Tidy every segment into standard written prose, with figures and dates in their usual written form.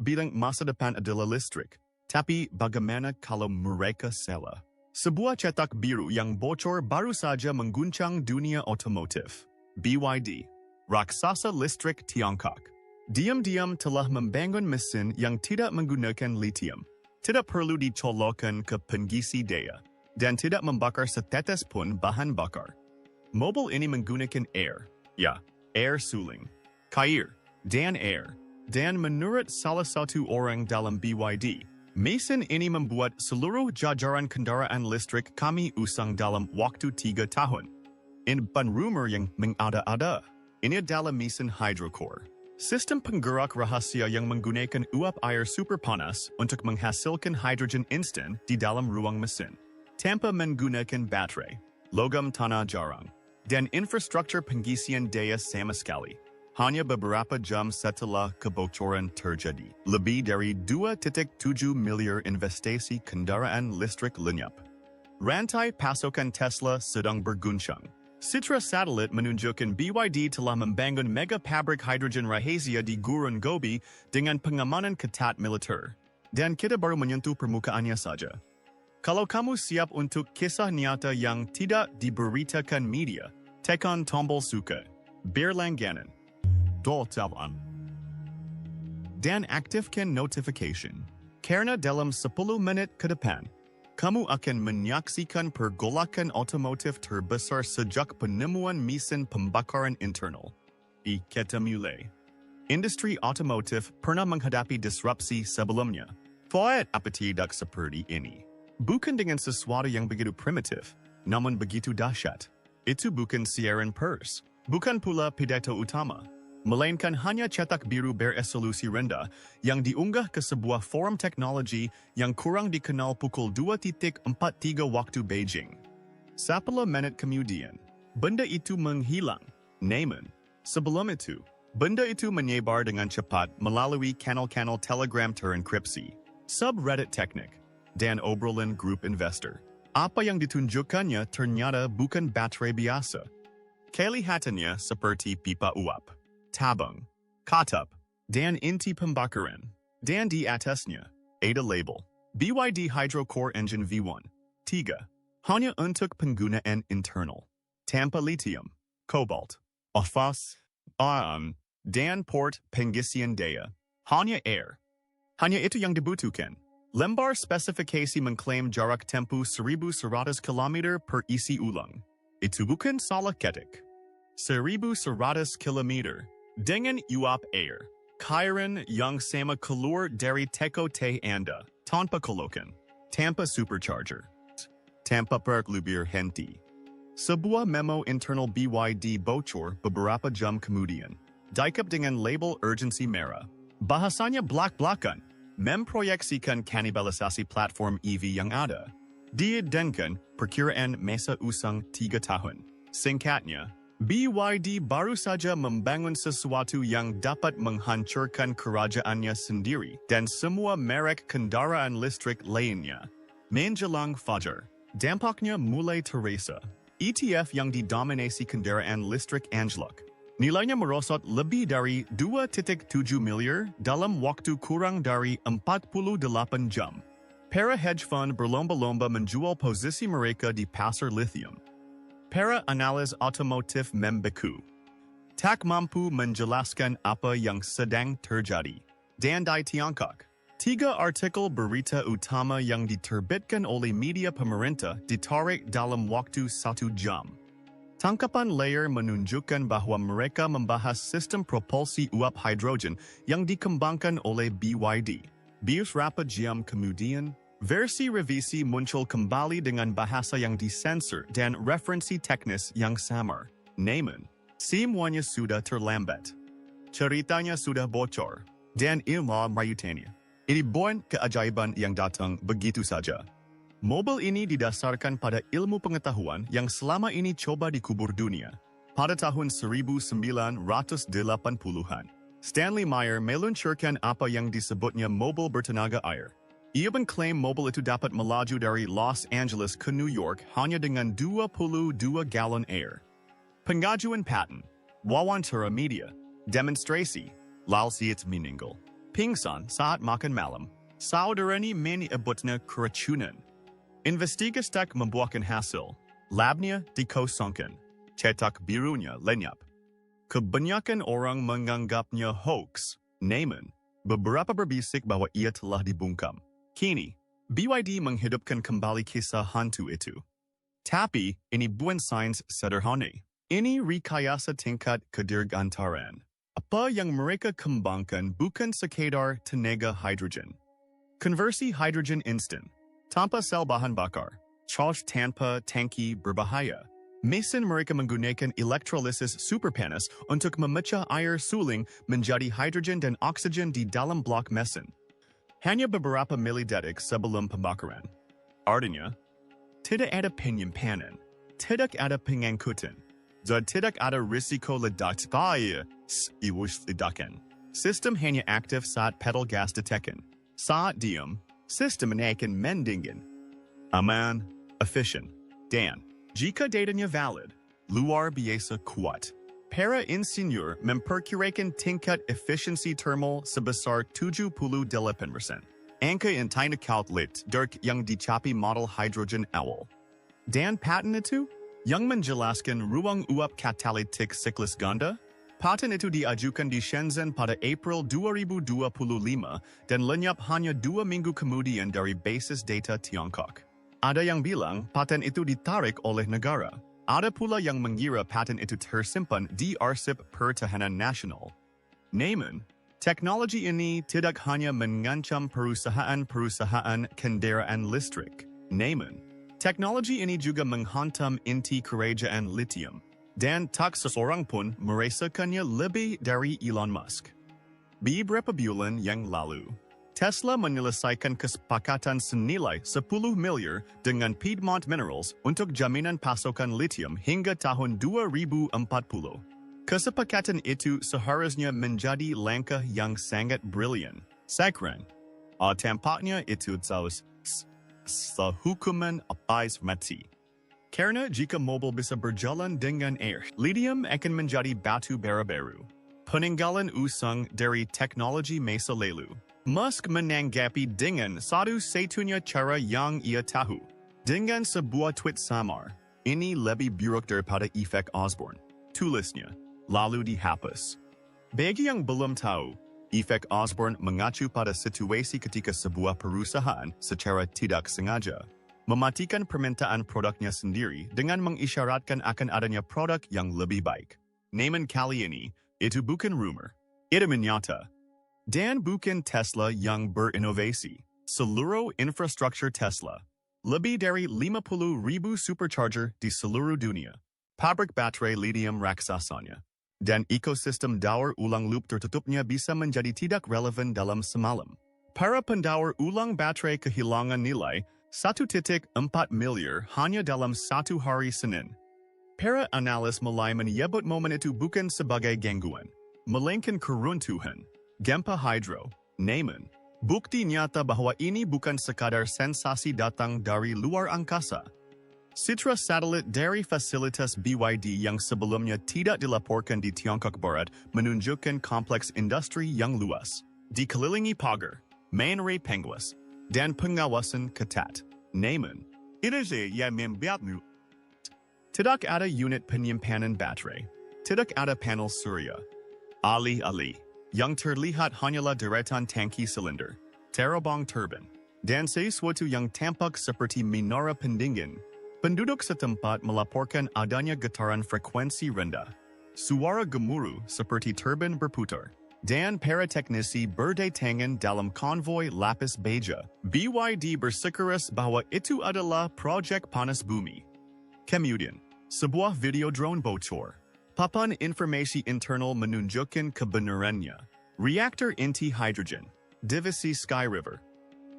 bilang masa depan adalah listrik. Tapi bagaimana kalau mereka salah? Sebuah cetak biru yang bocor baru saja mengguncang dunia otomotif. BYD, raksasa listrik Tiongkok, diam-diam telah membangun mesin yang tidak menggunakan litium, tidak perlu dicolokkan ke pengisi daya, dan tidak membakar setetes pun bahan bakar. Mobil ini menggunakan air suling, cair, dan air. Dan menurut salah satu orang dalam BYD, Mesin ini membuat seluruh jajaran kendaraan listrik kami usang dalam waktu 3 tahun. Ini bukan rumor yang mengada-ada. Ini adalah mesin hydrocore, sistem penggerak rahasia yang menggunakan uap air super panas untuk menghasilkan hidrogen instan di dalam ruang mesin, tanpa menggunakan baterai, logam tanah jarang, dan infrastruktur pengisian daya sama sekali. Hanya beberapa jam setelah kebocoran terjadi, lebih dari 2.7 miliar investasi kendaraan listrik lenyap. Rantai pasokan Tesla sedang berguncang. Citra satelit menunjukkan BYD telah membangun mega pabrik hidrogen rahasia di Gurun Gobi dengan pengamanan ketat militer. Dan kita baru menyentuh permukaannya saja. Kalau kamu siap untuk kisah nyata yang tidak diberitakan media, tekan tombol suka, berlangganan, dan aktifkan notification. Karena dalam 10 menit ke depan, kamu akan menyaksikan pergolakan otomotif terbesar sejak penemuan mesin pembakaran internal. Kita mulai. Industri otomotif pernah menghadapi disrupsi sebelumnya. Fiat apa tidak seperti ini. Bukan dengan sesuatu yang begitu primitif, namun begitu dahsyat. Itu bukan siaran pers, bukan pula pidato utama, melainkan hanya cetak biru beresolusi rendah yang diunggah ke sebuah forum teknologi yang kurang dikenal pukul 2.43 waktu Beijing. 10 menit kemudian, benda itu menghilang. Namun, sebelum itu, benda itu menyebar dengan cepat melalui kanal-kanal Telegram terenkripsi, subreddit teknik, dan obrolan grup investor. Apa yang ditunjukkannya ternyata bukan baterai biasa. Kelihatannya seperti pipa uap, tabung, katap, dan inti pembakaran. Dan di atasnya, ada label, BYD Hydrocore Engine V1, 3. Hanya untuk penggunaan internal. Tanpa lithium, cobalt, phos, dan port pengisian daya. Hanya air. Hanya itu yang dibutuhkan. Lembar spesifikasi mengklaim jarak tempuh 1.100 km per isi ulang. Itu bukan salah ketik. 1.100 km. Dengan uap air, cairan yang sama keluar dari tekote Anda, tanpa kolokan, tanpa supercharger, tanpa perlubir henti. Sebuah memo internal BYD bocor beberapa jam kemudian, diikut dengan label urgency merah. Bahasanya blak-blakan, memproyeksikan kanibalisasi platform EV yang ada. Dia dengan perkiraan masa usang 3 tahun. Singkatnya, BYD baru saja membangun sesuatu yang dapat menghancurkan kerajaannya sendiri dan semua merek kendaraan listrik lainnya. Menjelang fajar, dampaknya mulai terasa. ETF yang didominasi kendaraan listrik anjlok. Nilainya merosot lebih dari 2.7 miliar dalam waktu kurang dari 48 jam. Para hedge fund berlomba-lomba menjual posisi mereka di pasar lithium. Para analis otomotif membeku tak mampu menjelaskan apa yang sedang terjadi. Dan di Tiongkok, 3 artikel berita utama yang diterbitkan oleh media pemerintah ditarik dalam waktu 1 jam. Tangkapan layar menunjukkan bahwa mereka membahas sistem propulsi uap hidrogen yang dikembangkan oleh BYD. Beberapa jam kemudian, versi revisi muncul kembali dengan bahasa yang disensor dan referensi teknis yang samar. Namun, semuanya sudah terlambat. Ceritanya sudah bocor, dan inilah rayutannya. Ini bukan keajaiban yang datang begitu saja. Mobil ini didasarkan pada ilmu pengetahuan yang selama ini coba dikubur dunia. Pada tahun 1980-an, Stanley Meyer meluncurkan apa yang disebutnya mobil bertenaga air. Ia mengklaim mobil itu dapat melaju dari Los Angeles ke New York hanya dengan 22 galon air. Pengajuan paten, wawancara media, demonstrasi, lalu siat meninggal. Pingsan saat makan malam. Saudaranya menyebutnya keracunan. Investigasi membuahkan hasil. Labnya dikosongkan. Cetak birunya lenyap. Kebanyakan orang menganggapnya hoax. Namun, beberapa berbisik bahwa ia telah dibungkam. Kini, BYD menghidupkan kembali kisah hantu itu. Tapi, ini bukan sains sederhana. Ini rekayasa tingkat kedirgantaran. Apa yang mereka kembangkan bukan sekadar tenaga hidrogen. Konversi hidrogen instan, tanpa sel bahan bakar, charge tanpa tangki berbahaya. Mesin mereka menggunakan elektrolisis superpanas untuk memecah air suling menjadi hidrogen dan oksigen di dalam blok mesin. Hanya beberapa milidetik sebelum pembakaran. Artinya, tidak ada penyimpanan, tidak ada pengangkutan, dan tidak ada risiko ledak ledakan. Sistem hanya aktif saat pedal gas ditekan. Saat diam, sistem ini akan mendingin. Aman, efisien, dan jika datanya valid, luar biasa kuat. Para insinyur memperkirakan tingkat efisiensi thermal sebesar 78%. Angka yang tidak outlet dari yang dicapai model hidrogen awal. Dan paten itu, yang menjelaskan ruang uap katalitik siklus ganda, paten itu diajukan di Shenzhen pada April 2025 dan lenyap hanya 2 minggu kemudian dari basis data Tiongkok. Ada yang bilang paten itu ditarik oleh negara. Ada pula yang mengira paten itu tersimpan di Arsip Pertahanan Nasional. Namun, teknologi ini tidak hanya mengancam perusahaan-perusahaan kendaraan listrik. Namun, teknologi ini juga menghantam inti kerajaan litium. Dan tak seseorang pun merasakannya lebih dari Elon Musk. Beberapa bulan yang lalu, Tesla menyelesaikan kesepakatan senilai 10 miliar dengan Piedmont Minerals untuk jaminan pasokan litium hingga tahun 2040. Kesepakatan itu seharusnya menjadi langkah yang sangat brilian. Sekarang, tampaknya itu sehukuman abis mati. Karena jika mobil bisa berjalan dengan air, litium akan menjadi batu bara baru. Peninggalan usang dari teknologi masa lalu. Musk menanggapi dengan satu-satunya cara yang ia tahu. Dengan sebuah tweet samar, ini lebih buruk daripada efek Osborne. Tulisnya, lalu dihapus. Bagi yang belum tahu, efek Osborne mengacu pada situasi ketika sebuah perusahaan secara tidak sengaja mematikan permintaan produknya sendiri dengan mengisyaratkan akan adanya produk yang lebih baik. Namun kali ini, itu bukan rumor. Itu menyata. Dan bukan Tesla yang berinovasi. Seluruh infrastruktur Tesla. Lebih dari 50,000 supercharger di seluruh dunia. Pabrik baterai litium raksasanya. Dan ekosistem daur ulang loop tertutupnya bisa menjadi tidak relevan dalam semalam. Para pendaur ulang baterai kehilangan nilai 1,4 miliar hanya dalam satu hari Senin. Para analis mulai menyebut momen itu bukan sebagai gangguan, melainkan keruntuhan. Gempa hydro, namun, bukti nyata bahwa ini bukan sekadar sensasi datang dari luar angkasa. Citra satelit dari fasilitas BYD yang sebelumnya tidak dilaporkan di Tiongkok Barat menunjukkan kompleks industri yang luas, dikelilingi pagar, mengenai pengawas, dan pengawasan ketat. Namun, itu yang membuatnya. Tidak ada unit penyimpanan baterai, tidak ada panel surya. Alih-alih, yang terlihat hanyalah deretan tangki silinder, terbang turbin, dan sesuatu yang tampak seperti menara pendingin. Penduduk setempat melaporkan adanya getaran frekuensi rendah, suara gemuruh seperti turbin berputar, dan para teknisi berdatangan dalam konvoi lapis baja. BYD bersikeras bahwa itu adalah proyek panas bumi. Kemudian, sebuah video drone bocor. Papan informasi internal menunjukkan kebenarannya. Reaktor inti hidrogen, divisi Sky River.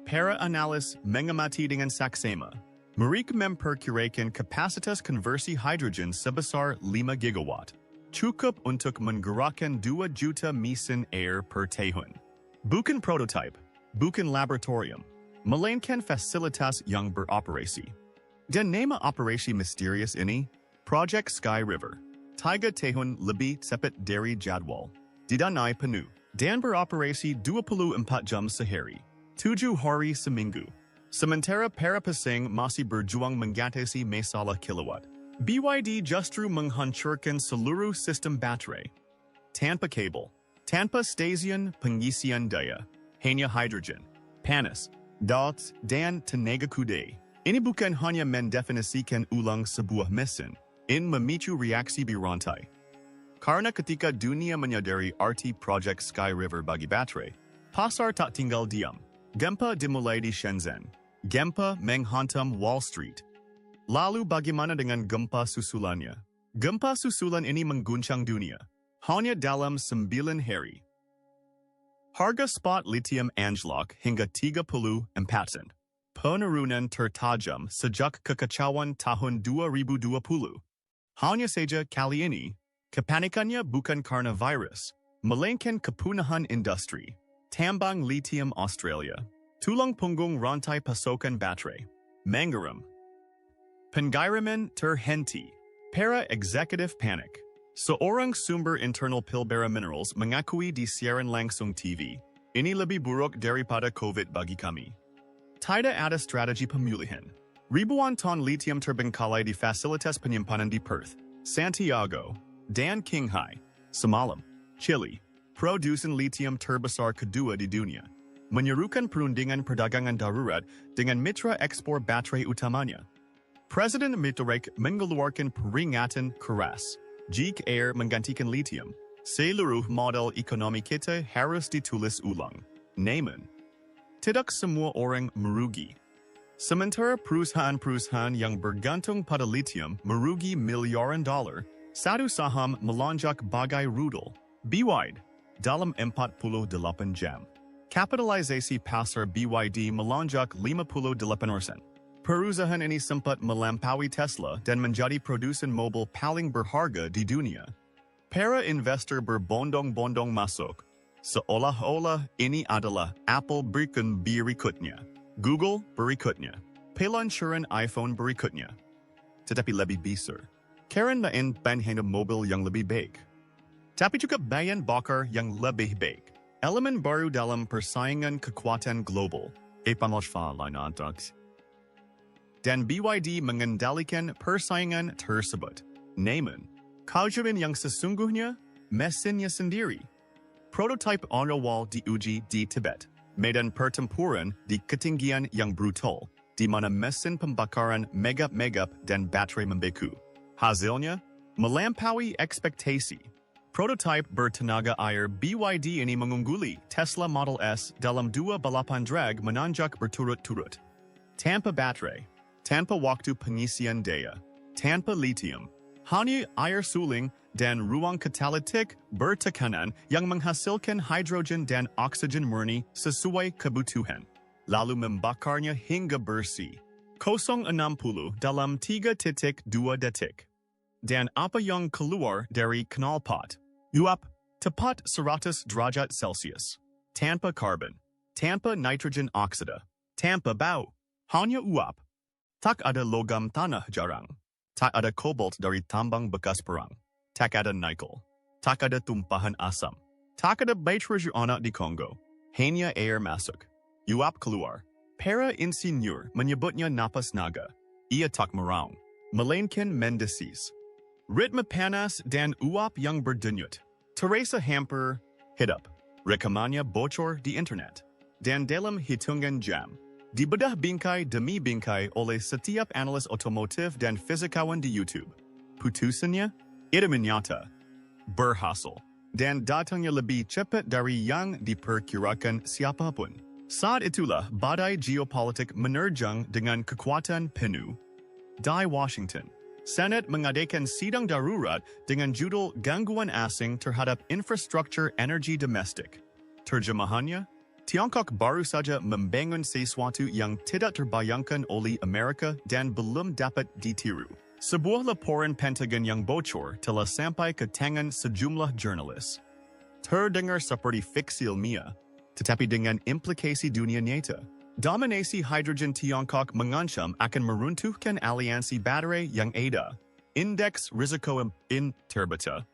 Para analis mengamati dengan saksama. Mereka memperkirakan kapasitas konversi hidrogen sebesar 5 gigawatt. Cukup untuk menggerakkan 2 juta mesin air per tahun. Bukan prototype, bukan laboratorium, melainkan fasilitas yang beroperasi. Dan nama operasi misterius ini, Project Sky River. 3 tahun lebih cepat dari jadwal. Didanai penuh. dan beroperasi 24 jam sehari, 7 hari seminggu. Sementara para pesaing masih berjuang mengatasi masalah kilowatt. BYD justru menghancurkan seluruh sistem baterai. Tanpa kabel, tanpa stasiun pengisian daya, hanya hidrogen, panas, dot, dan tenaga kuda. Ini bukan hanya mendefinisikan ulang sebuah mesin, ini memicu reaksi berantai. Karena ketika dunia menyadari arti project Sky River bagi baterai, pasar tak tinggal diam. Gempa dimulai di Shenzhen. Gempa menghantam Wall Street. Lalu bagaimana dengan gempa susulannya? Gempa susulan ini mengguncang dunia. Hanya dalam 9 hari. Harga spot litium anjlok hingga 34%. Penurunan tertajam sejak kekacauan tahun 2020. Hanya saja kali ini, kepanikannya bukan karena virus, melainkan kepunahan industri, tambang litium Australia, tulang punggung rantai pasokan baterai, menggeram. Pengiriman terhenti, para eksekutif panik. Seorang sumber internal Pilbara Minerals mengakui di siaran langsung TV, ini lebih buruk daripada COVID bagi kami. Tidak ada strategi pemulihan. Ribuan ton litium terbengkalai di fasilitas penyimpanan di Perth, Santiago, dan Qinghai. Semalam, Chile, produsen litium terbesar kedua di dunia, menyerukan perundingan perdagangan darurat dengan mitra ekspor baterai utamanya. Presiden Mitterrand mengeluarkan peringatan keras. Jika air menggantikan litium, seluruh model ekonomi kita harus ditulis ulang. Namun, tidak semua orang merugi. Sementara perusahaan-perusahaan yang bergantung pada litium merugi miliaran dolar, satu saham melonjak bagai rudal. BYD, dalam 48 jam. Kapitalisasi pasar BYD melonjak 58%. Perusahaan ini sempat melampaui Tesla dan menjadi produsen mobil paling berharga di dunia. Para investor berbondong-bondong masuk, seolah-olah ini adalah Apple berikutnya, Google berikutnya, peluncuran iPhone berikutnya. Tetapi lebih besar, karena hanya mobil yang lebih baik. Tapi juga bahan bakar yang lebih baik. Elemen baru dalam persaingan kekuatan global. Dan BYD mengendalikan persaingan tersebut. Namun, keajaiban yang sesungguhnya, mesinnya sendiri. Prototipe awal diuji di Tibet, medan pertempuran di ketinggian yang brutal, di mana mesin pembakaran megap-megap dan baterai membeku. Hasilnya, melampaui ekspektasi. Prototipe bertenaga air BYD ini mengungguli Tesla Model S dalam 2 balapan drag menanjak berturut-turut. Tanpa baterai, tanpa waktu pengisian daya, tanpa litium, hanya air suling dan ruang katalitik bertekanan yang menghasilkan hidrogen dan oksigen murni sesuai kebutuhan, lalu membakarnya hingga bersih. 060 dalam 3.2 detik. Dan apa yang keluar dari knalpot? Uap, tepat 100 derajat Celcius. Tanpa karbon, tanpa nitrogen oksida, tanpa bau, hanya uap. Tak ada logam tanah jarang. Tak ada kobalt dari tambang bekas perang. Tak ada nikel. Tak ada tumpahan asam. Tak ada baterai anak di Kongo. Hanya air masuk. Uap keluar. Para insinyur menyebutnya napas naga. Ia tak meraung, melainkan mendesis. Ritme panas dan uap yang berdenyut. Terasa hampir hidup. Rekamannya bocor di internet. Dan dalam hitungan jam. Dibedah bingkai demi bingkai oleh setiap analis otomotif dan fisikawan di YouTube. Putusannya, itu nyata, berhasil, dan datangnya lebih cepat dari yang diperkirakan siapapun. Saat itulah badai geopolitik menerjang dengan kekuatan penuh. Di Washington, Senat mengadakan sidang darurat dengan judul Gangguan Asing Terhadap Infrastruktur Energi Domestik. Terjemahannya, Tiongkok baru saja membangun sesuatu yang tidak terbayangkan oleh Amerika dan belum dapat ditiru. Sebuah laporan Pentagon yang bocor telah sampai ke tangan sejumlah jurnalis. Terdengar seperti fiksi ilmiah, tetapi dengan implikasi dunia nyata. Dominasi hidrogen Tiongkok mengancam akan meruntuhkan aliansi baterai yang ada. Indeks risiko terbaca.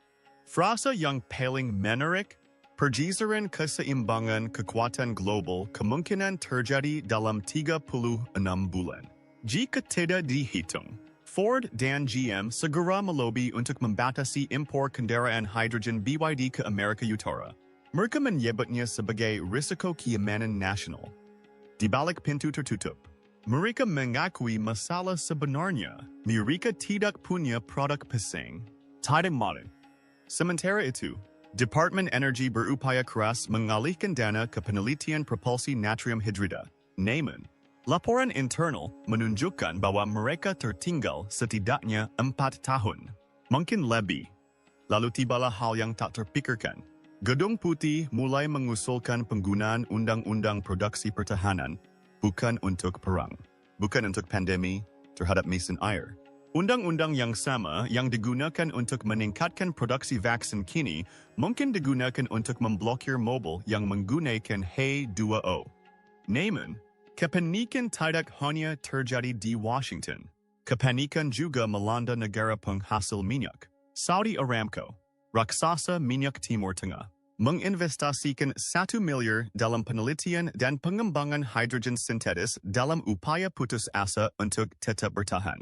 Frasa yang paling menarik, Pergeseran keseimbangan kekuatan global kemungkinan terjadi dalam 36 bulan. Jika tidak dihitung, Ford dan GM segera melobi untuk membatasi impor kendaraan hidrogen BYD ke Amerika Utara. Mereka menyebutnya sebagai risiko keamanan nasional. Di balik pintu tertutup, mereka mengakui masalah sebenarnya. Mereka tidak punya produk pesaing. Tidak malu. Sementara itu, Departemen Energi berupaya keras mengalihkan dana ke penelitian propulsi natrium hidrida. Namun, laporan internal menunjukkan bahwa mereka tertinggal setidaknya 4 tahun. Mungkin lebih. Lalu tibalah hal yang tak terpikirkan. Gedung Putih mulai mengusulkan penggunaan undang-undang produksi pertahanan bukan untuk perang, bukan untuk pandemi terhadap mesin air. Undang-undang yang sama yang digunakan untuk meningkatkan produksi vaksin kini mungkin digunakan untuk memblokir mobil yang menggunakan H2O. Namun, kepanikan tidak hanya terjadi di Washington. Kepanikan juga melanda negara penghasil minyak. Saudi Aramco, raksasa minyak Timur Tengah, menginvestasikan 1 miliar dalam penelitian dan pengembangan hidrogen sintetis dalam upaya putus asa untuk tetap bertahan.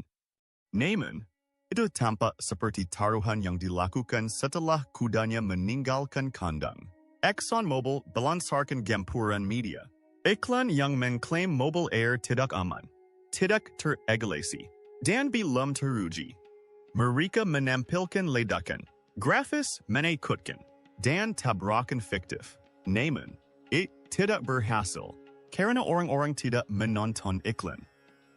Namun, itu tampak seperti taruhan yang dilakukan setelah kudanya meninggalkan kandang. ExxonMobil belansarkan gempuran media. Iklan yang mengklaim mobil air tidak aman, tidak teregulasi, dan belum teruji. Mereka menampilkan ledakan, grafis menakutkan, dan tabrakan fiktif. Namun, itu tidak berhasil karena orang-orang tidak menonton iklan.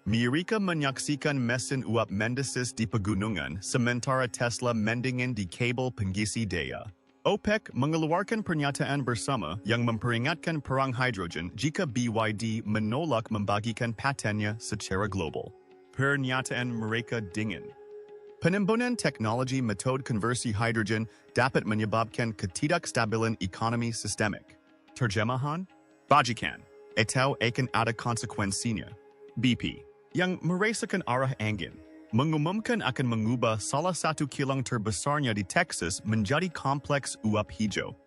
Mereka menyaksikan mesin uap mendesis di pegunungan, sementara Tesla mendingin di kabel pengisi daya. OPEC mengeluarkan pernyataan bersama yang memperingatkan perang hidrogen jika BYD menolak membagikan patennya secara global. Pernyataan mereka dingin. Penimbunan teknologi metode konversi hidrogen dapat menyebabkan ketidakstabilan ekonomi sistemik. Terjemahan? Bajikan, atau akan ada konsekuensinya. BP yang merasakan arah angin, mengumumkan akan mengubah salah satu kilang terbesarnya di Texas menjadi kompleks uap hijau.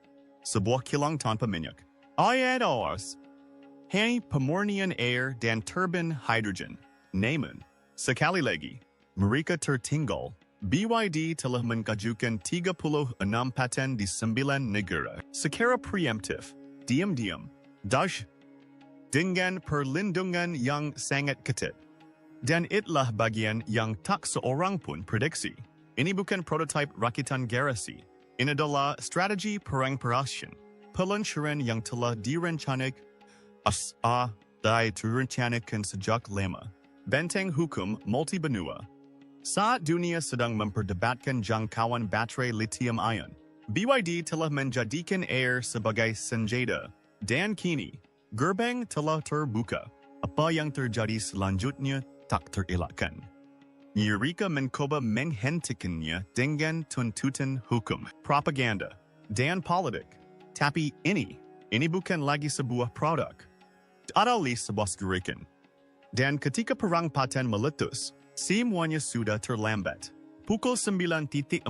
Sebuah kilang tanpa minyak. IADOS. Hanya pemurnian air dan turbin hidrogen. Namun, sekali lagi, mereka tertinggal. BYD telah mengajukan 36 paten di 9 negara. Secara preemptif, diam-diam, dengan perlindungan yang sangat ketat. Dan itulah bagian yang tak seorang pun prediksi. Ini bukan prototipe rakitan garasi. Ini adalah strategi perang perasaan. Peluncuran yang telah direncanakan sejak lama. Benteng hukum multibenua. Saat dunia sedang memperdebatkan jangkauan baterai litium-ion, BYD telah menjadikan air sebagai senjata. Dan kini, gerbang telah terbuka. Apa yang terjadi selanjutnya tak terelakkan. Mereka mencoba menghentikannya dengan tuntutan hukum, propaganda, dan politik. Tapi ini bukan lagi sebuah produk. Adalah sebuah gerakan. Dan ketika perang paten meletus, semuanya sudah terlambat. Pukul 9.41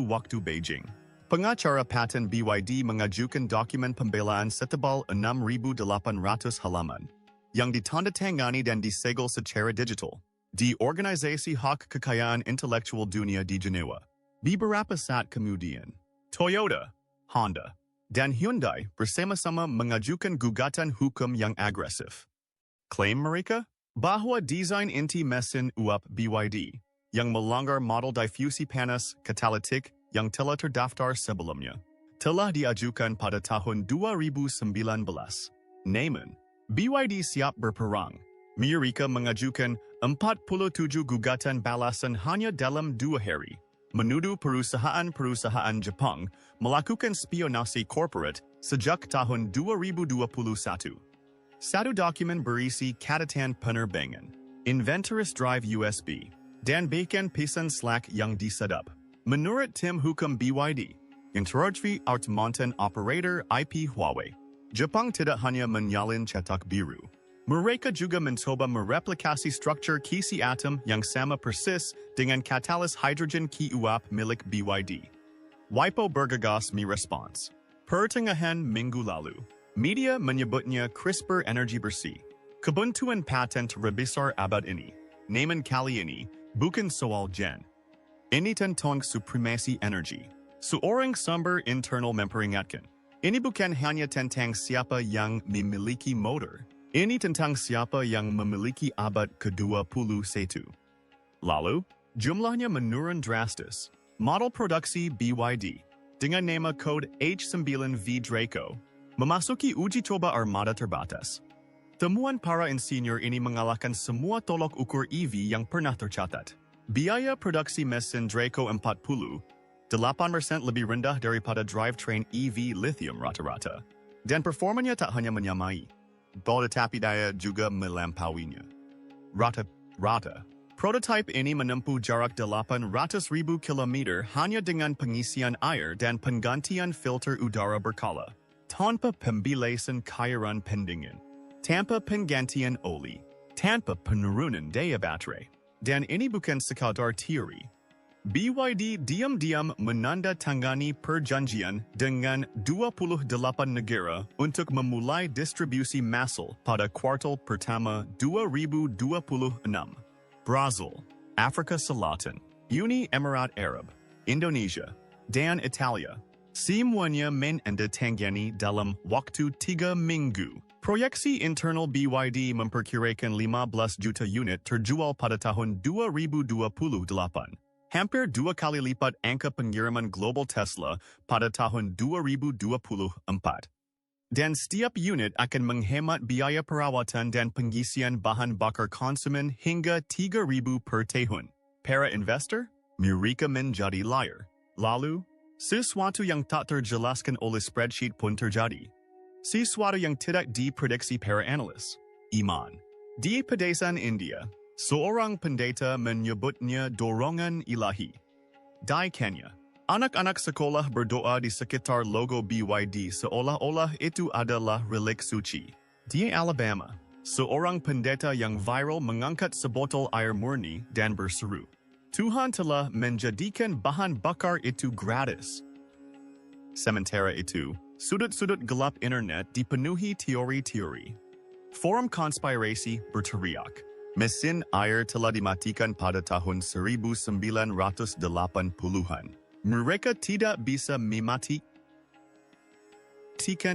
waktu Beijing. Pengacara paten BYD mengajukan dokumen pembelaan setebal 6.800 halaman yang ditandatangani dan disegel secara digital di Organisasi Hak Kekayaan Intelektual Dunia di Jenewa. Beberapa saat kemudian, Toyota, Honda, dan Hyundai bersama-sama mengajukan gugatan hukum yang agresif. Klaim mereka bahwa desain inti mesin uap BYD yang melanggar model difusi panas katalitik yang telah terdaftar sebelumnya telah diajukan pada tahun 2019. Namun, BYD siap berperang. Mereka mengajukan 47 gugatan balasan hanya dalam 2 hari, menuduh perusahaan-perusahaan Jepang melakukan spionasi korporat sejak tahun 2021. Satu dokumen berisi catatan penerbangan, inventaris drive USB, dan bahkan pesan Slack yang disedap. Menurut tim hukum BYD, yang terjadi mantan operator IP Huawei, Jepang tidak hanya menyalin cetak biru. Mereka juga mencoba mereplikasi struktur kisi atom yang sama persis dengan katalis hidrogen ki uap milik BYD. WIPO bergegas merespons. Pertengahan minggu lalu, media menyebutnya CRISPR energi bersih. Kebuntuan paten terbesar abad ini. Namun kali ini, bukan soal gen. Ini tentang supremasi energi. Seorang sumber internal memperingatkan. Ini bukan hanya tentang siapa yang memiliki motor. Ini tentang siapa yang memiliki abad ke-21. Lalu, jumlahnya menurun drastis. Model produksi BYD dengan nama kode H9V Draco memasuki uji coba armada terbatas. Temuan para insinyur ini mengalahkan semua tolok ukur EV yang pernah tercatat. Biaya produksi mesin Draco 40, 8% lebih rendah daripada drivetrain EV lithium rata-rata. Dan performanya tak hanya menyamai, tetapi daya juga melampauinya. Rata-rata. Prototipe ini menempuh jarak 800.000 km hanya dengan pengisian air dan penggantian filter udara berkala, tanpa pembilasan cairan pendingin, tanpa penggantian oli, tanpa penurunan daya baterai. Dan ini bukan sekadar teori. BYD diam-diam menandatangani perjanjian dengan 28 negara untuk memulai distribusi massal pada kuartal pertama 2026. Brazil, Afrika Selatan, Uni Emirat Arab, Indonesia, dan Italia. Semuanya menandatangani dalam waktu 3 minggu. Proyeksi internal BYD memperkirakan 15 juta unit terjual pada tahun 2028. Hampir 2 kali lipat angka pengiriman global Tesla pada tahun 2024. Dan setiap unit akan menghemat biaya perawatan dan pengisian bahan bakar konsumen hingga 3.000 per tahun. Para investor, mereka menjadi liar. Lalu, sesuatu yang tak terjelaskan oleh spreadsheet pun terjadi. Sesuatu yang tidak diprediksi para analis. Iman. Di pedesaan India, seorang pendeta menyebutnya dorongan ilahi. Di Kenya, anak-anak sekolah berdoa di sekitar logo BYD seolah-olah itu adalah relik suci. Di Alabama, seorang pendeta yang viral mengangkat sebotol air murni dan berseru, Tuhan telah menjadikan bahan bakar itu gratis. Sementara itu, sudut-sudut gelap internet dipenuhi teori-teori. Forum konspirasi berteriak, mesin air telah dimatikan pada tahun 1980-an. Mereka tidak bisa mematikan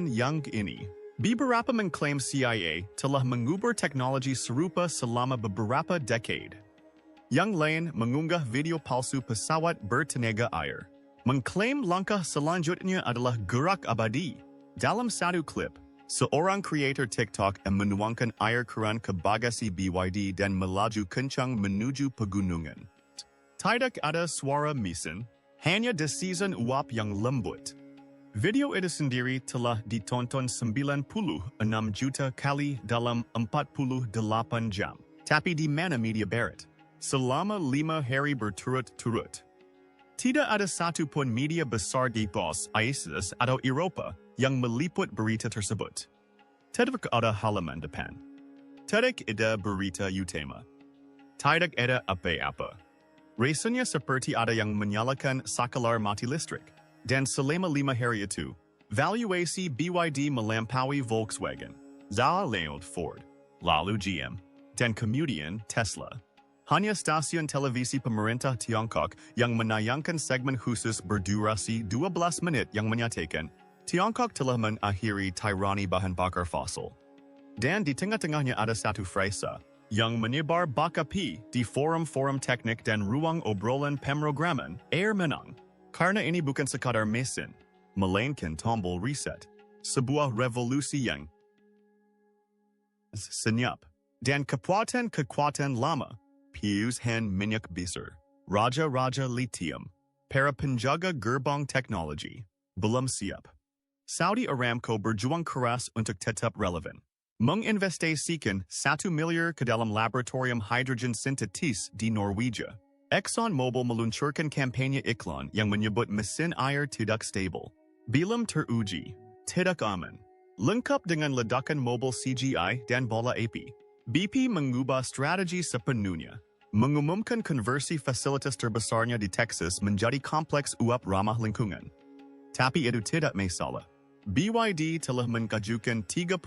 yang ini. Beberapa mengklaim CIA telah mengubur teknologi serupa selama beberapa dekade. Yang lain mengunggah video palsu pesawat bertenaga air. Mengklaim langkah selanjutnya adalah gerak abadi. Dalam satu klip, seorang kreator TikTok yang menuangkan air keran ke bagasi BYD dan melaju kencang menuju pegunungan. Tidak ada suara Mesin, hanya desisan uap yang lembut. Video itu sendiri telah ditonton 96 juta kali dalam 48 jam. Tapi di mana media barat? Selama 5 hari berturut-turut. Tidak ada satu pun media besar di BOS, ISIS atau Eropa yang meliput berita tersebut. Tidak ada halaman depan. Tidak ada berita utama. Tidak ada apa-apa. Rasanya seperti ada yang menyalakan saklar mati listrik. Dan selama 5 hari itu, valuasi BYD melampaui Volkswagen, lalu Ford, lalu GM, dan kemudian Tesla. Hanya stasiun televisi pemerintah Tiongkok yang menayangkan segmen khusus berdurasi 12 menit yang menyatakan Tiongkok telah mengakhiri tirani bahan bakar fosil. Dan di tengah-tengahnya ada satu frasa yang menyebar bak api di forum-forum teknik dan ruang obrolan pemrograman air menang. Karena ini bukan sekadar mesin, melainkan tombol reset. Sebuah revolusi yang senyap. Dan kekuatan lama. Piushan minyak besar. Raja-raja litium. Para penjaga gerbang teknologi. Belum siap. Saudi Aramco berjuang keras untuk tetap relevan. Menginvestasikan 1 miliar ke dalam laboratorium hidrogen sintetis di Norwegia. Exxon Mobil meluncurkan kampanye iklan yang menyebut mesin air tidak stabil. Belum teruji. Tidak aman. Lengkap dengan ledakan mobil CGI dan bola api. BP mengubah strategi sepenuhnya. Mengumumkan konversi fasilitas terbesarnya di Texas menjadi kompleks uap ramah lingkungan. Tapi itu tidak masalah. BYD telah mengajukan 36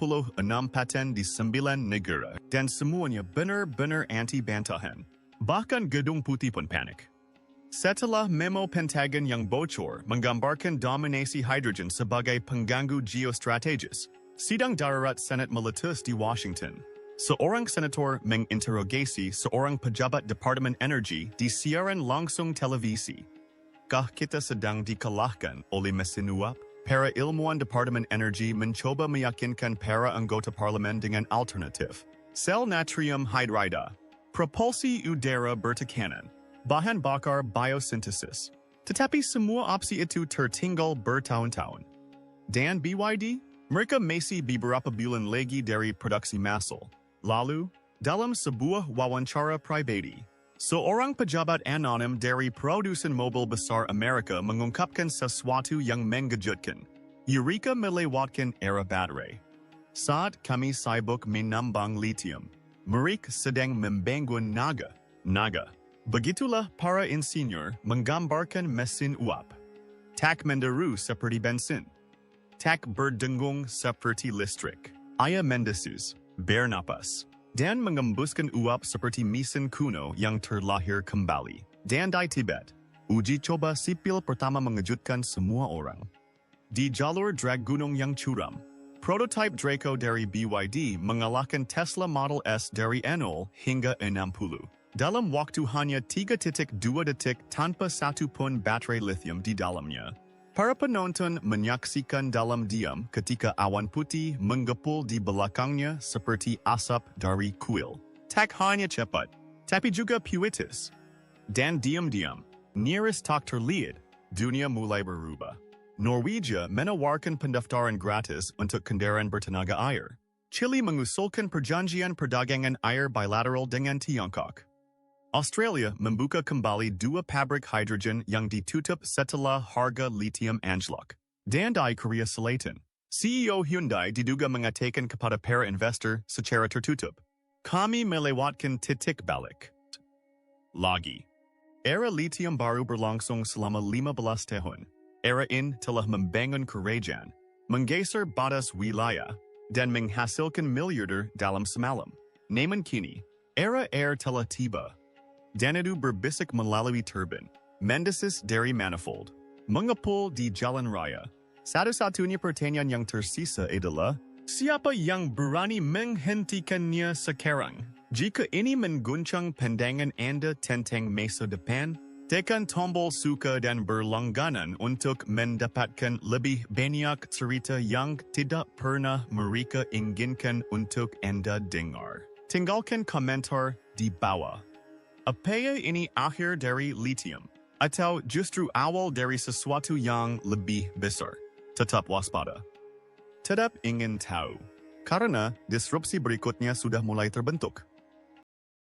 paten di 9 negara dan semuanya benar-benar anti-bantahan. Bahkan Gedung Putih pun panik. Setelah memo Pentagon yang bocor menggambarkan dominasi hidrogen sebagai pengganggu geostrategis, sidang darurat Senat meletus di Washington. Seorang senator menginterogasi seorang pejabat Departemen Energi di siaran langsung televisi. Kah kita sedang dikalahkan oleh mesin uap? Para ilmuwan Departemen Energi mencoba meyakinkan para anggota parlemen dengan alternatif. Sel natrium hydride, propulsi udara bertekanan, bahan bakar biosintesis. Tetapi semua opsi itu tertinggal bertahun-tahun. Dan BYD? Mereka masih beberapa bulan lagi dari produksi massal. Lalu, dalam sebuah wawancara pribadi, seorang pejabat anonim dari produsen mobil besar Amerika mengungkapkan sesuatu yang mengejutkan. Eureka melewatkan era baterai. Saat kami sibuk menambang litium, Mereka sedang membangun naga. Begitulah para insinyur menggambarkan mesin uap. Tak menderu seperti bensin. Tak berdengung seperti listrik. Ia mendesus, bernapas, dan mengembuskan uap seperti mesin kuno yang terlahir kembali. Dan di Tibet, uji coba sipil pertama mengejutkan semua orang. Di jalur drag gunung yang curam, prototipe Draco dari BYD mengalahkan Tesla Model S dari 0 hingga 60. Dalam waktu hanya 3.2 detik tanpa satu pun baterai lithium di dalamnya. Para penonton menyaksikan dalam diam ketika awan putih menggepul di belakangnya seperti asap dari kuil. Tak hanya cepat, tapi juga puitis. Dan diam-diam, nyaris tak terlihat, dunia mulai berubah. Norwegia menawarkan pendaftaran gratis untuk kendaraan bertenaga air. Chile mengusulkan perjanjian perdagangan air bilateral dengan Tiongkok. Australia membuka kembali 2 pabrik hidrogen yang ditutup setelah harga litium anjlok. Dan di Korea Selatan, CEO Hyundai diduga mengatakan kepada para investor secara tertutup, kami melewatkan titik balik. Lagi. Era litium baru berlangsung selama 15 tahun. Era ini telah membangun kerajaan, menggeser batas wilayah, dan menghasilkan miliarder dalam semalam. Namun kini, era air telah tiba. Dan itu berbisik melalui turbin, mendesis dari manifold, mengepul di jalan raya. Satu-satunya pertanyaan yang tersisa adalah, siapa yang berani menghentikannya sekarang? Jika ini mengguncang pandangan Anda tentang masa depan, tekan tombol suka dan berlangganan untuk mendapatkan lebih banyak cerita yang tidak pernah mereka inginkan untuk Anda dengar. Tinggalkan komentar di bawah. Apakah ini akhir dari litium? Atau justru awal dari sesuatu yang lebih besar? Tetap waspada. Tetap ingin tahu. Karena disrupsi berikutnya sudah mulai terbentuk.